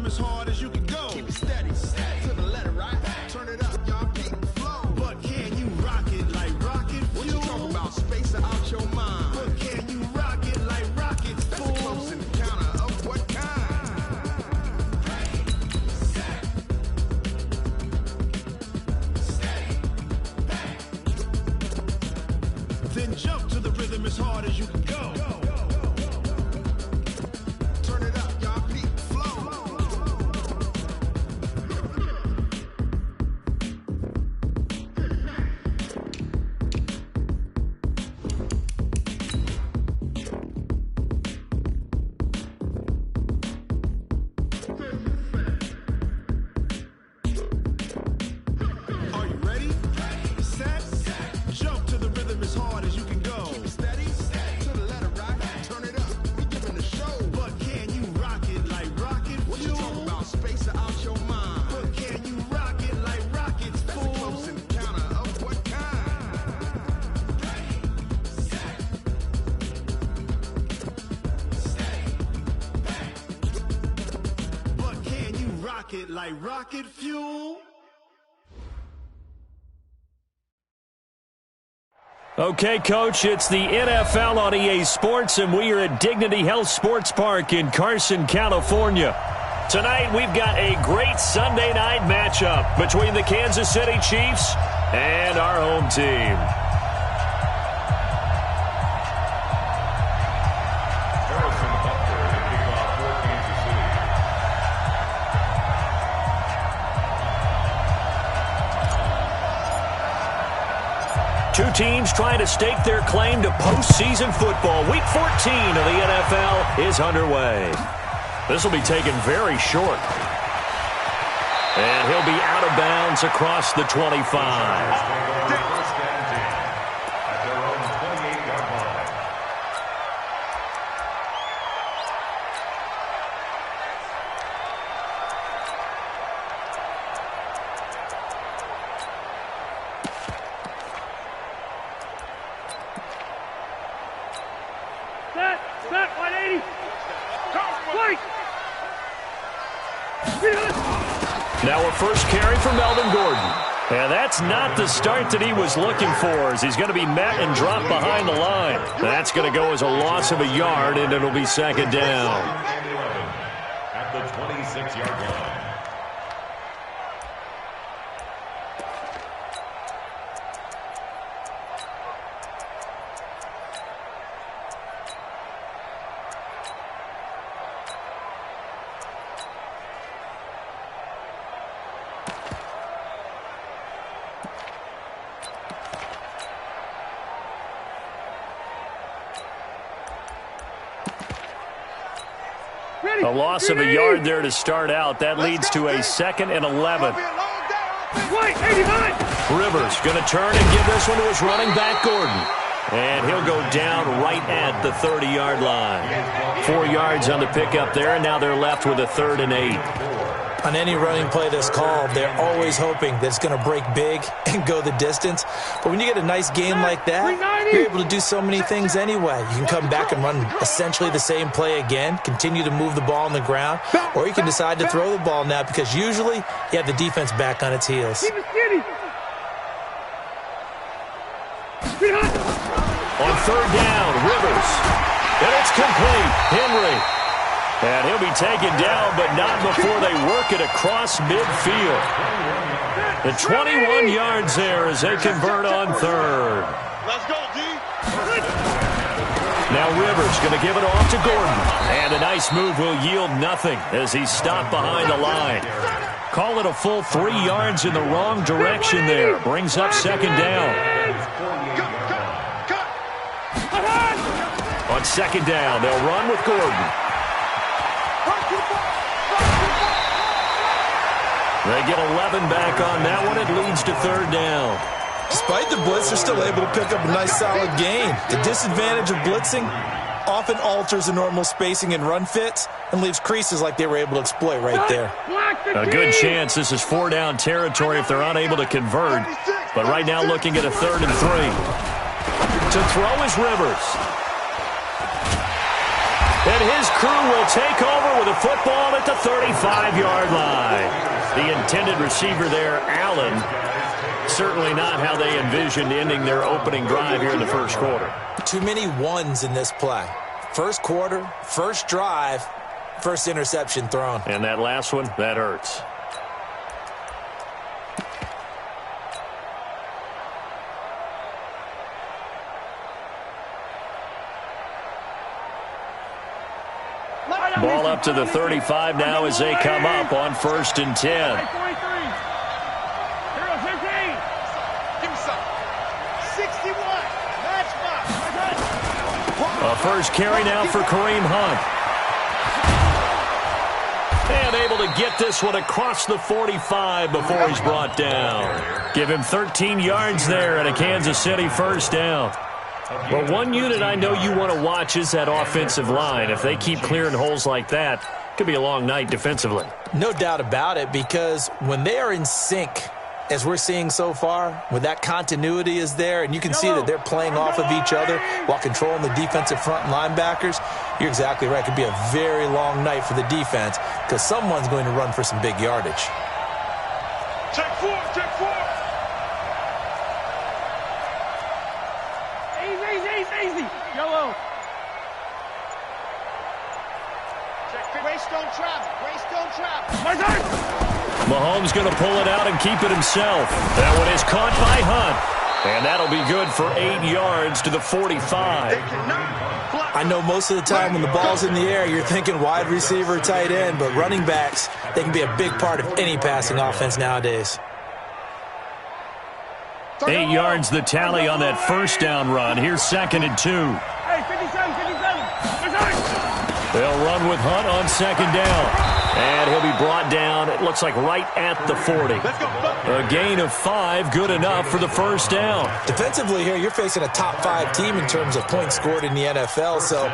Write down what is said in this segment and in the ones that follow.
rhythm as hard as you can go. Keep it steady, to the letter, right? Turn it up, y'all, beat the flow. But can you rock it like rocket fuel? What you talking about? Space out your mind. But can you rock it like rockets, fool? That's a close encounter of what kind? Then jump to the rhythm as hard as you can go. Turn it up, y'all, peak flow. Are you ready? Set. Jump to the rhythm as hard as you can go. Keep it steady, to the letter, right? Turn it up, we giving the show. But can you rock it like rocket fuel? What you talking about? Space out your mind. But can you rock it like rockets, fool? That's a close encounter of what kind? But can you rock it like rocket fuel? Okay, Coach, it's the NFL on EA Sports, and we are at Dignity Health Sports Park in Carson, California. Tonight, we've got a great Sunday night matchup between the Kansas City Chiefs and our home team. Two teams trying to stake their claim to postseason football. Week 14 of the NFL is underway. This will be taken very short. And he'll be out of bounds across the 25. Set, 180. Wait. Now a first carry for Melvin Gordon. And that's not the start that he was looking for, as he's going to be met and dropped behind the line. That's going to go as a loss of a yard, and it'll be second down. At the 26-yard line. A loss of a yard there to start out. That leads to a 2nd and 11. Rivers going to turn and give this one to his running back, Gordon. And he'll go down right at the 30-yard line. 4 yards on the pickup there, and now they're left with a 3rd and 8. On any running play that's called, they're always hoping that it's going to break big and go the distance. But when you get a nice game like that, you're able to do so many things anyway. You can come back and run essentially the same play again, continue to move the ball on the ground, or you can decide to throw the ball now because usually you have the defense back on its heels. On 3rd down, Rivers. And it's complete. Henry. And he'll be taken down, but not before they work it across midfield. The 21 yards there as they convert on 3rd. Let's go, D. Now Rivers going to give it off to Gordon. And a nice move will yield nothing as he's stopped behind the line. Call it a full 3 yards in the wrong direction there. Brings up 2nd down. On 2nd down, they'll run with Gordon. They get 11 back on that one. It leads to 3rd down. Despite the blitz, they're still able to pick up a nice solid gain. The disadvantage of blitzing often alters the normal spacing and run fits and leaves creases like they were able to exploit right there. A good chance this is 4-down territory if they're unable to convert. But right now looking at a 3rd and 3. To throw is Rivers. And his crew will take over with a football at the 35-yard line. The intended receiver there, Allen, certainly not how they envisioned ending their opening drive here in the first quarter. Too many ones in this play. First quarter, first drive, first interception thrown. And that last one, that hurts. Ball up to the 35 now as they come up on 1st and 10. A first carry now for Kareem Hunt. And able to get this one across the 45 before he's brought down. Give him 13 yards there and a Kansas City first down. Well, one unit I know you want to watch is that offensive line. If they keep clearing holes like that, it could be a long night defensively. No doubt about it, because when they are in sync, as we're seeing so far, when that continuity is there, and you can see that they're playing off of each other while controlling the defensive front linebackers, you're exactly right. It could be a very long night for the defense because someone's going to run for some big yardage. Check four, check four. Easy. Yellow. Grace don't travel. My turn. Mahomes going to pull it out and keep it himself. That one is caught by Hunt. And that'll be good for 8 yards to the 45. I know most of the time when the ball's in the air, you're thinking wide receiver, tight end, but running backs, they can be a big part of any passing offense nowadays. 8 yards the tally on that first down run. Here's 2nd and 2. Hey, 57. They'll run with Hunt on 2nd down. And he'll be brought down, it looks like right at the 40. A gain of 5, good enough for the first down. Defensively here, you're facing a top 5 team in terms of points scored in the NFL. So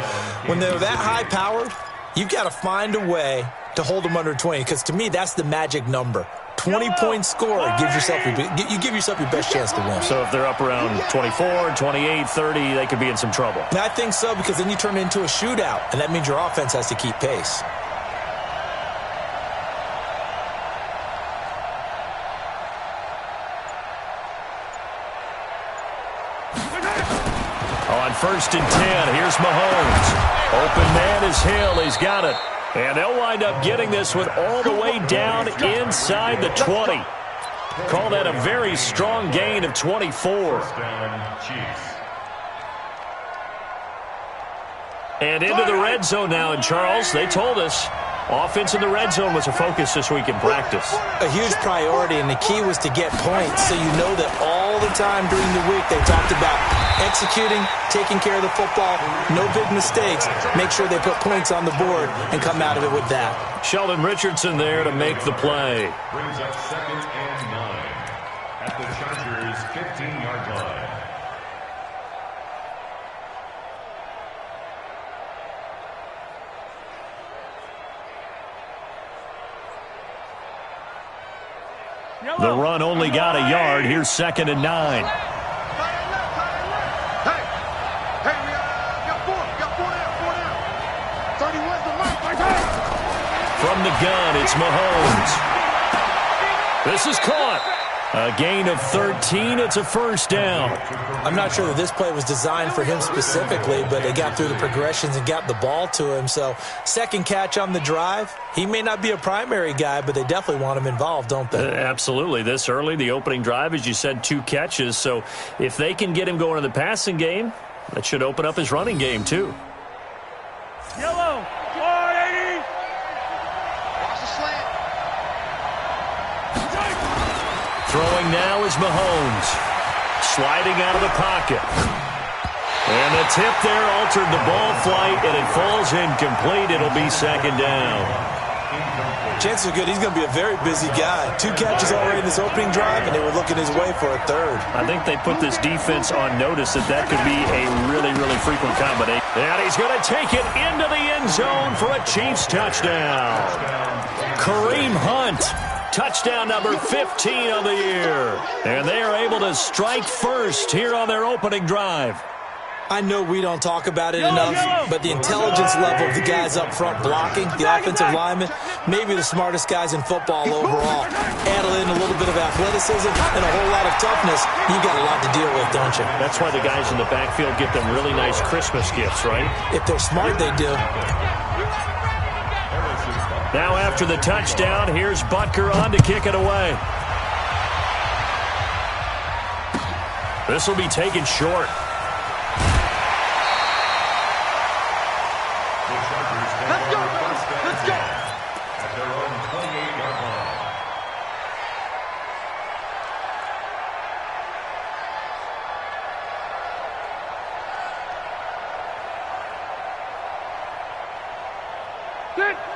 when they're that high-powered, you've got to find a way to hold them under 20. Because to me, that's the magic number. 20 points scored gives yourself you give yourself your best chance to win. So if they're up around 24, 28, 30, they could be in some trouble. And I think so, because then you turn it into a shootout, and that means your offense has to keep pace. On 1st and 10, here's Mahomes. Open man is Hill. He's got it. And they'll wind up getting this one all the way down inside the 20. Call that a very strong gain of 24. And into the red zone now. And, Charles, they told us offense in the red zone was a focus this week in practice. A huge priority, and the key was to get points. So you know that all the time during the week they talked about executing, taking care of the football, no big mistakes, make sure they put points on the board and come out of it with that. Sheldon Richardson there to make the play. Brings up 2nd and 9 at the Chargers' 15-yard line. The run only got a yard. Here's 2nd and 9. From the gun, it's Mahomes. This is caught. A gain of 13. It's a first down. I'm not sure that this play was designed for him specifically, but they got through the progressions and got the ball to him. So, second catch on the drive. He may not be a primary guy, but they definitely want him involved, don't they? Absolutely. This early, the opening drive, as you said, 2 catches. So, if they can get him going in the passing game, that should open up his running game, too. Yellow. 480. Watch the slant. Throwing now is Mahomes. Sliding out of the pocket. And the tip there altered the ball flight, and it falls incomplete. It'll be 2nd down. Chances are good he's going to be a very busy guy. 2 catches already in this opening drive, and they were looking his way for a 3rd. I think they put this defense on notice that could be a really, really frequent combination. And he's going to take it into the end zone for a Chiefs touchdown. Kareem Hunt. Touchdown number 15 of the year. And they are able to strike first here on their opening drive. I know we don't talk about it enough, but the intelligence level of the guys up front blocking, the offensive linemen, maybe the smartest guys in football overall. Add in a little bit of athleticism and a whole lot of toughness, you've got a lot to deal with, don't you? That's why the guys in the backfield get them really nice Christmas gifts, right? If they're smart, they do. Now after the touchdown, here's Butker on to kick it away. This will be taken short. Let's go, baby. Let's go. At their own 28-yard line.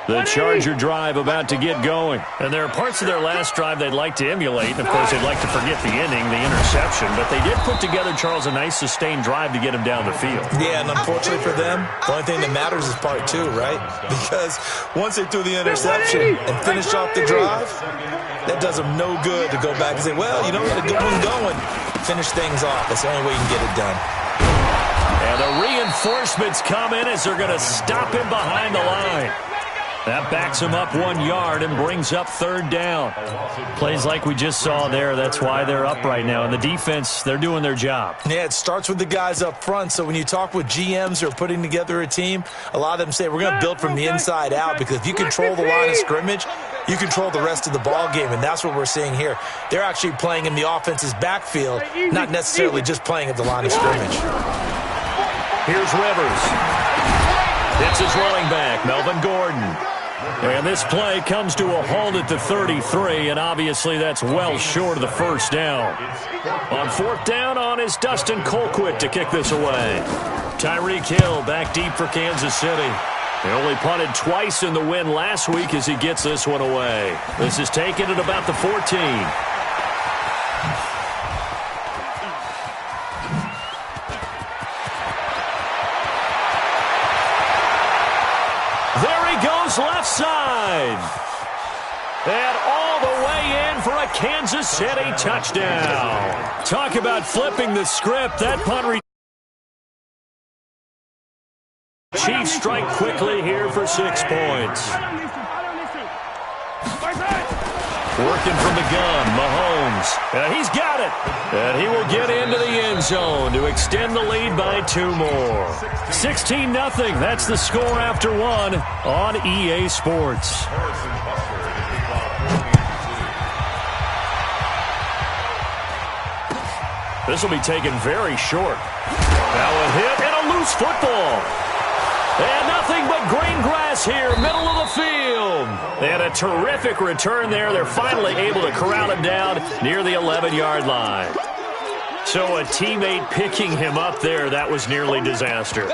The Charger drive about to get going. And there are parts of their last drive they'd like to emulate. And, of course, they'd like to forget the inning, the interception. But they did put together, Charles, a nice sustained drive to get him down the field. Yeah, and unfortunately for them, the only thing that matters is part two, right? Because once they threw the interception and finished off the drive, that does them no good to go back and say, well, you know, we had a good one going. Finish things off. That's the only way you can get it done. And the reinforcements come in as they're going to stop him behind the line. That backs him up 1 yard and brings up third down. Plays like we just saw there. That's why they're up right now. And the defense, they're doing their job. Yeah, it starts with the guys up front. So when you talk with GMs who are putting together a team, a lot of them say we're going to build from the inside out, because if you control the line of scrimmage, you control the rest of the ball game, and that's what we're seeing here. They're actually playing in the offense's backfield, not necessarily just playing at the line of scrimmage. Here's Rivers. It's his running back, Melvin Gordon. And this play comes to a halt at the 33, and obviously that's well short of the first down. On fourth down on is Dustin Colquitt to kick this away. Tyreek Hill back deep for Kansas City. They only punted twice in the win last week as he gets this one away. This is taken at about the 14. Left side. And all the way in for a Kansas City touchdown. Talk about flipping the script. That punt Chiefs strike quickly here for 6 points. Working from the gun, Mahomes. And he's got it. And he will get into the end zone to extend the lead by 2 more. 16-0. That's the score after 1 on EA Sports. This will be taken very short. Now a hit and a loose football. And nothing but green grass here, middle of the field. And a terrific return there. They're finally able to corral him down near the 11-yard line. So a teammate picking him up there, that was nearly disaster.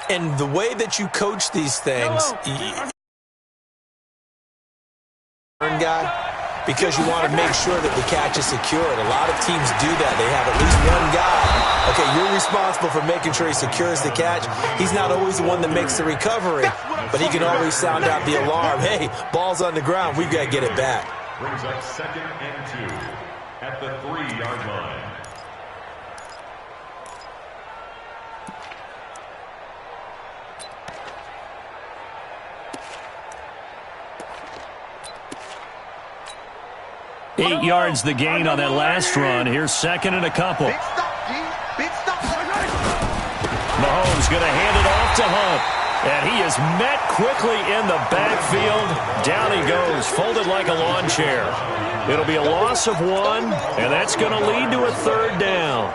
And the way that you coach these things, guy, because you want to make sure that the catch is secured. A lot of teams do that. They have at least one guy. Okay, you're responsible for making sure he secures the catch. He's not always the one that makes the recovery, but he can always sound out the alarm. Hey, ball's on the ground. We've got to get it back. Brings up 2nd and 2 at the 3-yard line. Eight yards the gain on that last run. Here's 2nd and a couple. Mahomes going to hand it off to Hunt. And he is met quickly in the backfield. Down he goes, folded like a lawn chair. It'll be a loss of 1, and that's going to lead to a 3rd down.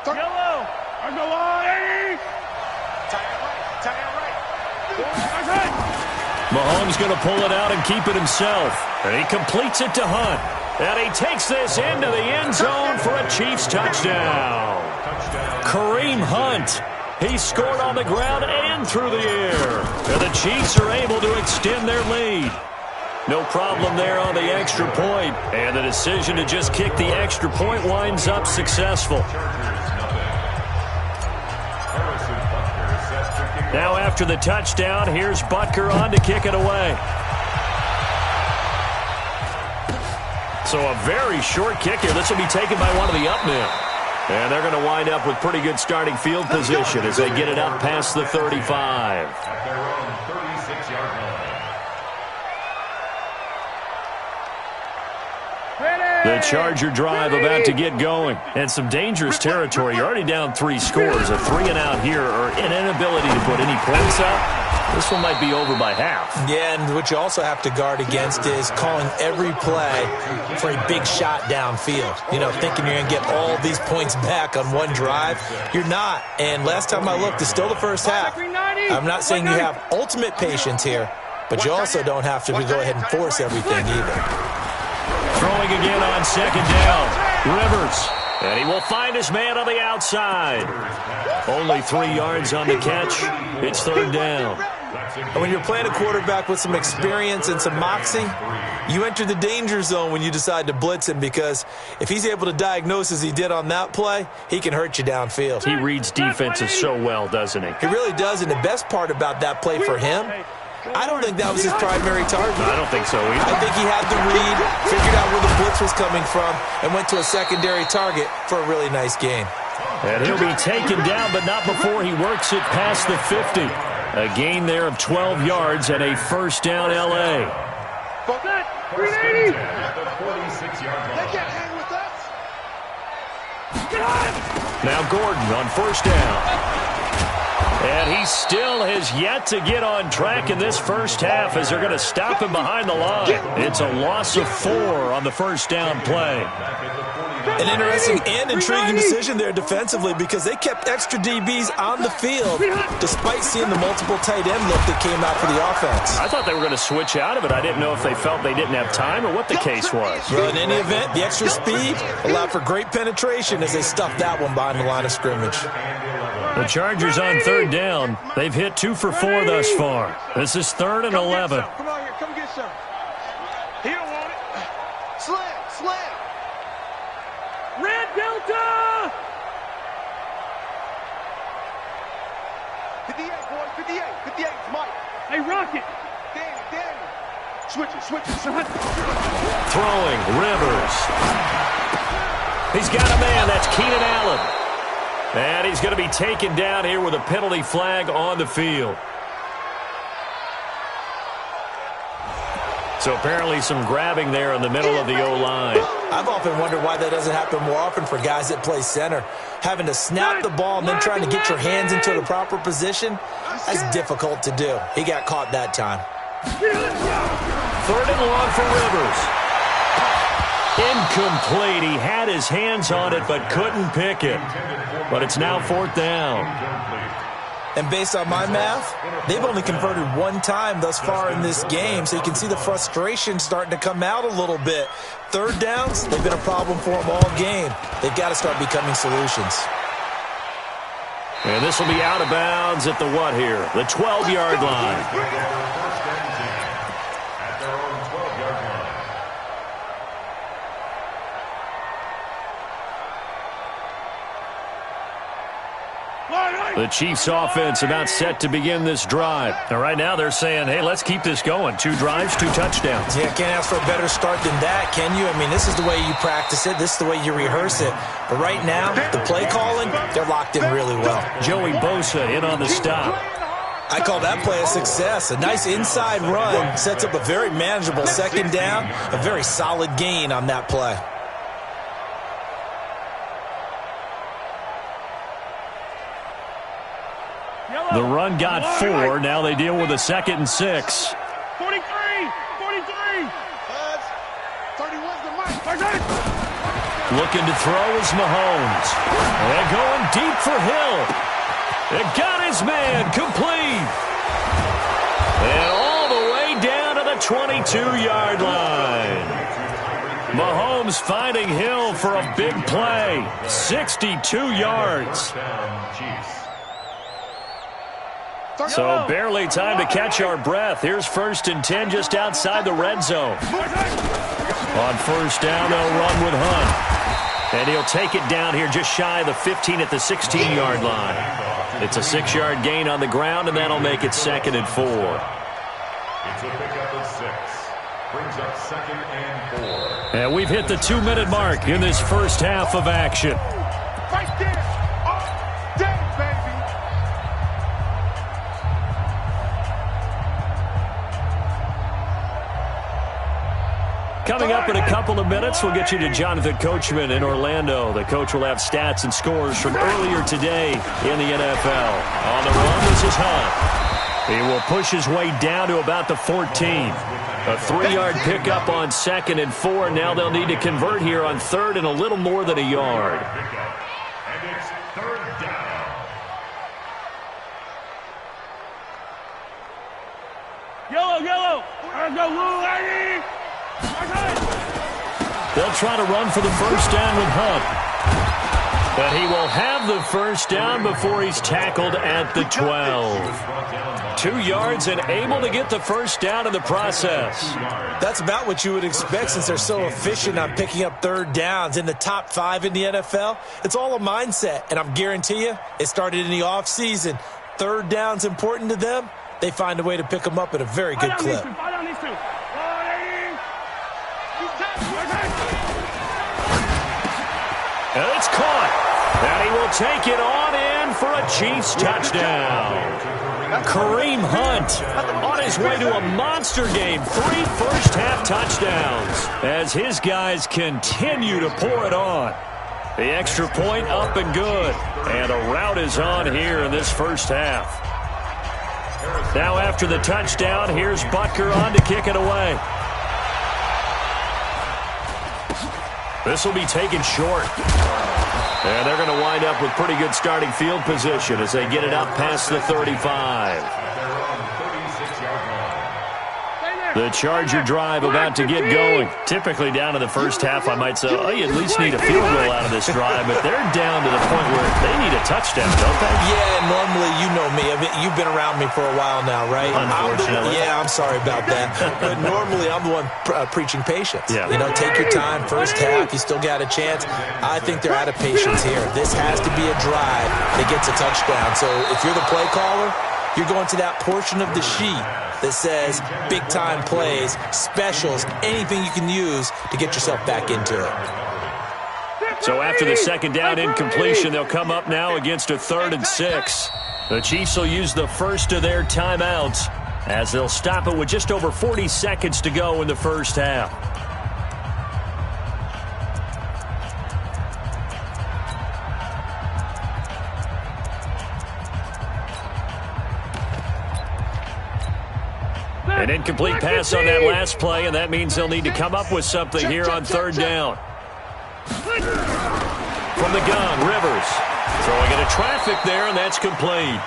Yellow. On the line. Mahomes going to pull it out and keep it himself. And he completes it to Hunt. And he takes this into the end zone for a Chiefs touchdown. Kareem Hunt. He scored on the ground and through the air. And the Chiefs are able to extend their lead. No problem there on the extra point. And the decision to just kick the extra point winds up successful. Harrison Now after the touchdown, here's Butker on to kick it away. So a very short kick here. This will be taken by one of the up men. And they're going to wind up with pretty good starting field position as they get it up past the 35. At their own 36-yard line. The Charger drive about to get going. And some dangerous territory. You're already down 3 scores. A 3-and-out here or an inability to put any points up. This one might be over by half. Yeah, and what you also have to guard against is calling every play for a big shot downfield. You know, thinking you're going to get all these points back on one drive. You're not. And last time I looked, it's still the first half. I'm not saying you have ultimate patience here, but you also don't have to go ahead and force everything either. Throwing again on 2nd down. Rivers. And he will find his man on the outside. Only 3 yards on the catch. It's 3rd down. And when you're playing a quarterback with some experience and some moxie, you enter the danger zone when you decide to blitz him, because if he's able to diagnose as he did on that play, he can hurt you downfield. He reads defenses so well, doesn't he? He really does, and the best part about that play for him, I don't think that was his primary target. I don't think so either. I think he had the read, figured out where the blitz was coming from, and went to a secondary target for a really nice gain. And he'll be taken down, but not before he works it past the 50. A gain there of 12 yards and a 1st down L.A. 380. At the 46-yard line. They can't hang with us. Now Gordon on 1st down. And he still has yet to get on track in this first half as they're going to stop him behind the line. It's a loss of 4 on the 1st down play. An interesting and intriguing decision there defensively, because they kept extra DBs on the field despite seeing the multiple tight end look that came out for the offense. I thought they were going to switch out of it. I didn't know if they felt they didn't have time or what the case was. Well, in any event, the extra speed allowed for great penetration as they stuffed that one behind the line of scrimmage. The Chargers on 3rd down. They've hit 2 for 4 thus far. This is 3rd and 11. Come on here, come get some. He don't want it. Slam. Red Delta. 58, boys, 58. 58 is Mike. Hey, Rocket. Danny. Switch it. Throwing, Rivers. He's got a man. That's Keenan Allen. And he's going to be taken down here with a penalty flag on the field. So apparently some grabbing there in the middle of the O-line. I've often wondered why that doesn't happen more often for guys that play center. Having to snap the ball and then trying to get your hands into the proper position, that's difficult to do. He got caught that time. 3rd and long for Rivers. Incomplete. He had his hands on it but couldn't pick it. But it's now 4th down. And based on my math, they've only converted 1 time thus far in this game, so you can see the frustration starting to come out a little bit. 3rd downs, they've been a problem for them all game. They've got to start becoming solutions. And this will be out of bounds at the what here? The 12-yard line. At their own 12-yard line. The Chiefs offense about set to begin this drive. Now, right now they're saying, hey, let's keep this going. 2 drives, 2 touchdowns. Yeah, can't ask for a better start than that, can you? I mean, this is the way you practice it. This is the way you rehearse it. But right now, the play calling, they're locked in really well. Joey Bosa in on the stop. I call that play a success. A nice inside run sets up a very manageable 2nd down. A very solid gain on that play. The run got 4. Now they deal with a 2nd and 6. 43. 31's the Mike. Looking to throw is Mahomes. And going deep for Hill. It got his man complete. And all the way down to the 22-yard line. Mahomes finding Hill for a big play. 62 yards. So barely time to catch our breath. Here's 1st and 10 just outside the red zone. On 1st down, they'll run with Hunt. And he'll take it down here just shy of the 15 at the 16-yard line. It's a 6-yard gain on the ground, and that'll make it 2nd and 4. It's a pickup of 6. Brings up 2nd and 4. And we've hit the 2-minute mark in this first half of action. Right there. Oh, dang, baby. Coming up in a couple of minutes, we'll get you to Jonathan Coachman in Orlando. The coach will have stats and scores from earlier today in the NFL. On the run, this is Hunt. He will push his way down to about the 14. A 3-yard pickup on 2nd and 4. Now they'll need to convert here on 3rd and a little more than a yard. And it's 3rd down. Yellow, yellow. Let's go, blue lady. They'll try to run for the first down with Hunt. But he will have the first down before he's tackled at the 12. 2 yards and able to get the first down in the process. That's about what you would expect since they're so efficient on picking up 3rd downs in the top 5 in the NFL. It's all a mindset, and I'm guarantee you it started in the offseason. 3rd down's important to them. They find a way to pick them up at a very good clip. And it's caught. And he will take it on in for a Chiefs touchdown. Kareem Hunt on his way to a monster game. 3 first-half touchdowns as his guys continue to pour it on. The extra point up and good. And a rout is on here in this first half. Now after the touchdown, here's Butker on to kick it away. This will be taken short. And they're going to wind up with pretty good starting field position as they get it up past the 35. The Charger drive about to get going. Typically down in the first half, I might say, oh, you at least need a field goal out of this drive, but they're down to the point where they need a touchdown, don't they? Yeah, normally, you know me. I mean, you've been around me for a while now, right? Unfortunately. I'm sorry about that. But normally, I'm the one preaching patience. Yeah. You know, take your time. First half, you still got a chance. I think they're out of patience here. This has to be a drive that gets a touchdown. So if you're the play caller, you're going to that portion of the sheet that says big-time plays, specials, anything you can use to get yourself back into it. So after the second down incompletion, they'll come up now against a 3rd and 6. The Chiefs will use the first of their timeouts as they'll stop it with just over 40 seconds to go in the first half. An incomplete pass on that last play, and that means they'll need to come up with something here on 3rd down. From the gun, Rivers throwing into traffic there, and that's complete.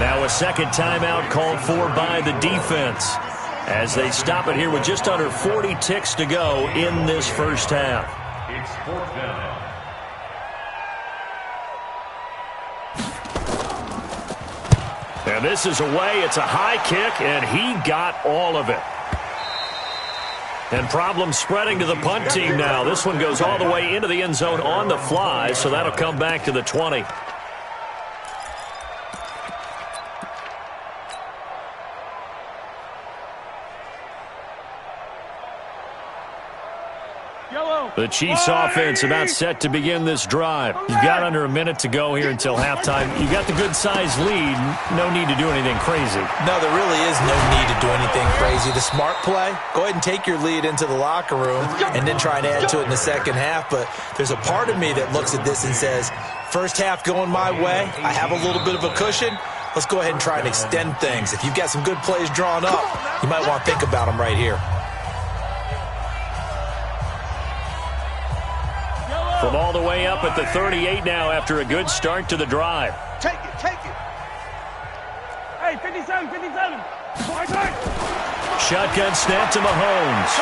Now a second timeout called for by the defense as they stop it here with just under 40 ticks to go in this first half. It's 4th down. And this is away. It's a high kick, and he got all of it. And problems spreading to the punt team now. This one goes all the way into the end zone on the fly, so that'll come back to the 20. The Chiefs offense about set to begin this drive. You've got under a minute to go here until halftime. You've got the good-sized lead. No need to do anything crazy. No, there really is no need to do anything crazy. The smart play, go ahead and take your lead into the locker room and then try and add to it in the second half. But there's a part of me that looks at this and says, first half going my way, I have a little bit of a cushion. Let's go ahead and try and extend things. If you've got some good plays drawn up, you might want to think about them right here. From all the way up at the 38 now after a good start to the drive. Take it, take it. Hey, 57, 57. Shotgun snap to Mahomes.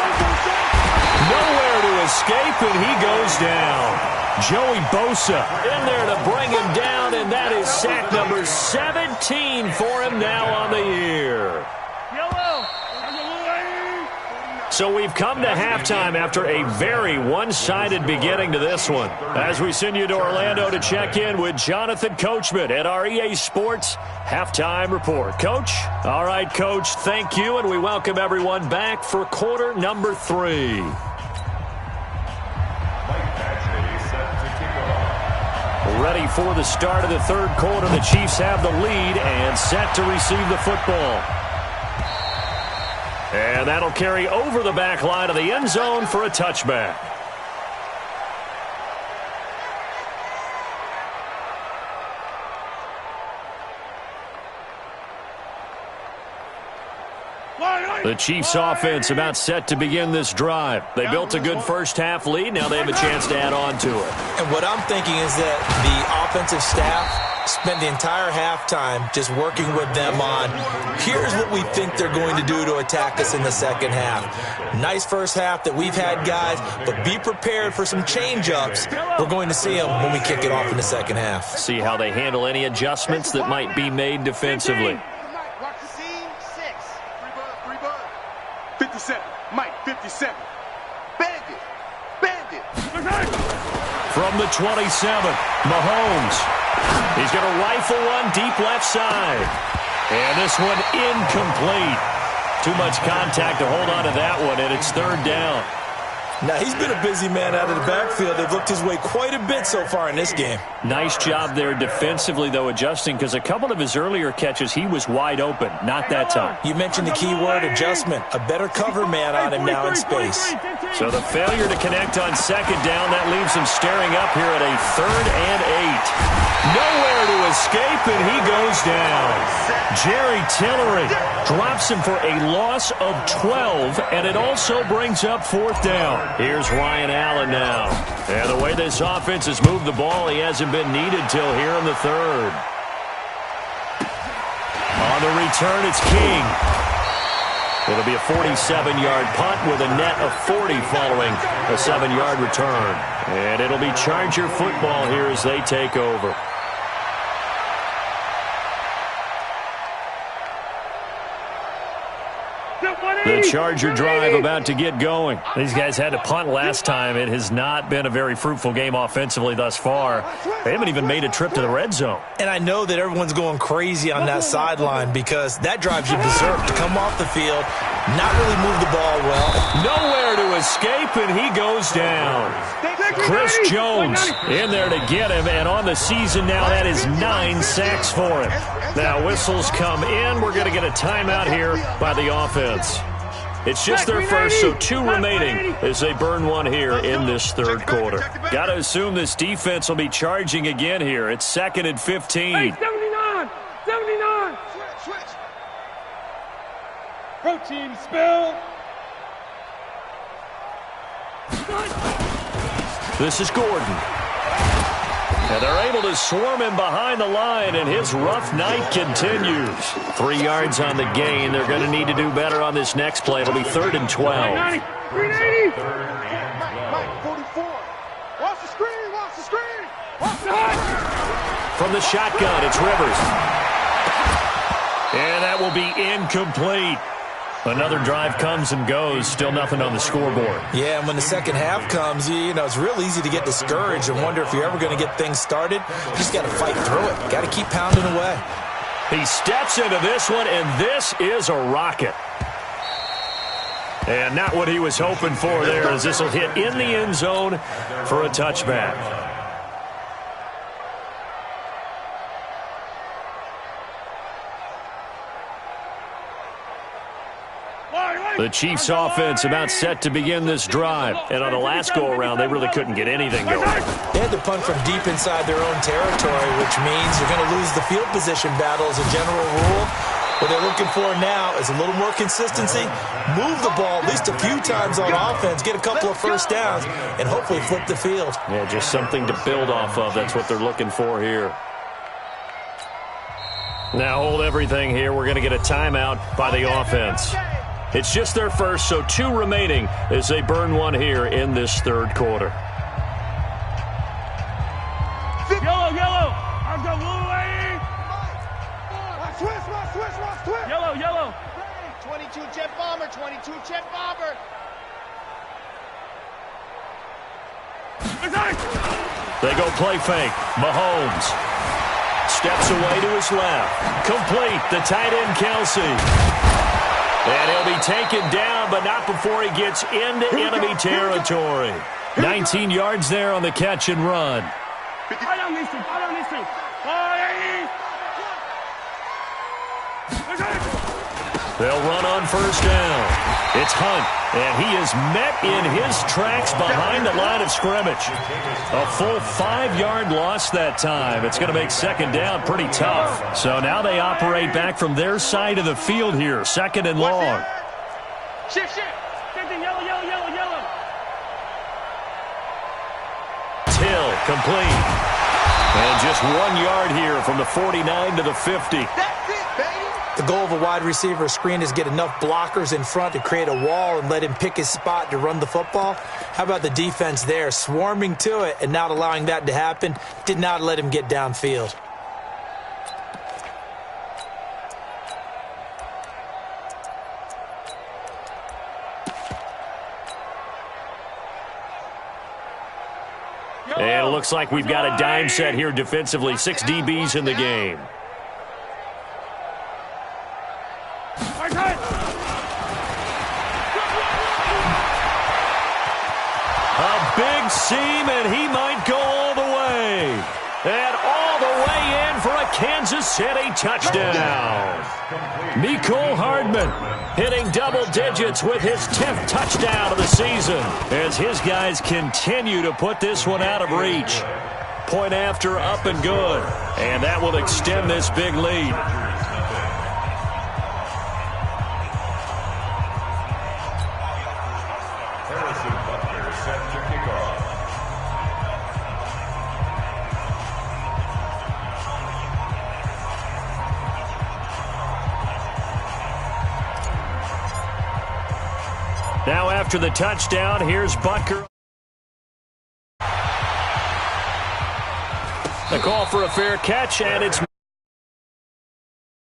Nowhere to escape, and he goes down. Joey Bosa in there to bring him down, and that is sack number 17 for him now on the year. Yellow. So So we've come to halftime after a very one-sided beginning to this one. As we send you to Orlando to check in with Jonathan Coachman at our EA Sports Halftime Report. Coach? All right, Coach, thank you, and we welcome everyone back for quarter number 3. Ready for the start of the third quarter. The Chiefs have the lead and set to receive the football. And that'll carry over the back line of the end zone for a touchback. The Chiefs offense about set to begin this drive. They built a good first half lead. Now they have a chance to add on to it. And what I'm thinking is that the offensive staff spent the entire halftime just working with them on, here's what we think they're going to do to attack us in the second half. Nice first half that we've had, guys, but be prepared for some change-ups. We're going to see them when we kick it off in the second half. See how they handle any adjustments that might be made defensively. 57. Mike, 57. Bandit. Bandit. From the 27, Mahomes. He's going to rifle one deep left side. And this one incomplete. Too much contact to hold on to that one, and it's third down. Now, he's been a busy man out of the backfield. They've looked his way quite a bit so far in this game. Nice job there defensively, though, adjusting, because a couple of his earlier catches, he was wide open. Not that time. You mentioned the key word, adjustment. A better cover man on him now in space. So the failure to connect on second down, that leaves him staring up here at a 3rd and 8. Nowhere to escape, and he goes down. Jerry Tillery drops him for a loss of 12, and it also brings up 4th down. Here's Ryan Allen now. And the way this offense has moved the ball, he hasn't been needed till here in the 3rd. On the return, it's King. It'll be a 47-yard punt with a net of 40 following a 7-yard return. And it'll be Charger football here as they take over. The Charger drive about to get going. These guys had to punt last time. It has not been a very fruitful game offensively thus far. They haven't even made a trip to the red zone. And I know that everyone's going crazy on that sideline because that drives you berserk to come off the field, not really move the ball well. Nowhere to escape, and he goes down. Chris Jones in there to get him, and on the season now, that is 9 sacks for him. Now whistles come in. We're going to get a timeout here by the offense. It's just their first, so 2 remaining as they burn one here in this 3rd quarter. Got to assume this defense will be charging again here. It's 2nd and 15. Hey, 79! 79! Switch. Protein spill! This is Gordon. And they're able to swarm him behind the line, and his rough night continues. 3 yards on the gain. They're going to need to do better on this next play. It'll be 3rd and 12. 380! Mike, 44. Watch the screen. Watch the screen. From the shotgun, it's Rivers. And that will be incomplete. Another drive comes and goes. Still nothing on the scoreboard. Yeah, and when the second half comes, you know, it's real easy to get discouraged and wonder if you're ever going to get things started. You just got to fight through it. Got to keep pounding away. He steps into this one, and this is a rocket. And not what he was hoping for there, as this will hit in the end zone for a touchback. The Chiefs offense about set to begin this drive. And on the last go-around, they really couldn't get anything going. They had to punt from deep inside their own territory, which means you're going to lose the field position battle as a general rule. What they're looking for now is a little more consistency, move the ball at least a few times on offense, get a couple of first downs, and hopefully flip the field. Yeah, just something to build off of. That's what they're looking for here. Now hold everything here. We're going to get a timeout by the offense. It's just their first, so 2 remaining as they burn one here in this 3rd quarter. Yellow! I've got blue lady! Switch. Yellow! 22 jet bomber, 22 jet bomber. They go play fake. Mahomes steps away to his left. Complete. The tight end, Kelsey. And he'll be taken down, but not before he gets into enemy territory. 19 yards there on the catch and run. They'll run on first down. It's Hunt, and he is met in his tracks behind the line of scrimmage. A full 5-yard loss that time. It's going to make second down pretty tough. So now they operate back from their side of the field here, second and long. Shift. Yellow. Till, complete. And just 1 yard here from the 49 to the 50. That's it, baby. The goal of a wide receiver screen is to get enough blockers in front to create a wall and let him pick his spot to run the football. How about the defense there, swarming to it and not allowing that to happen? Did not let him get downfield. And it looks like we've got a dime set here defensively. 6 DBs in the game. A big seam, and he might go all the way. And all the way in for a Kansas City touchdown. Mecole Hardman hitting double digits with his 10th touchdown of the season as his guys continue to put this one out of reach. Point after, up and good. And that will extend this big lead. Now after the touchdown, here's Butker. The call for a fair catch, and it's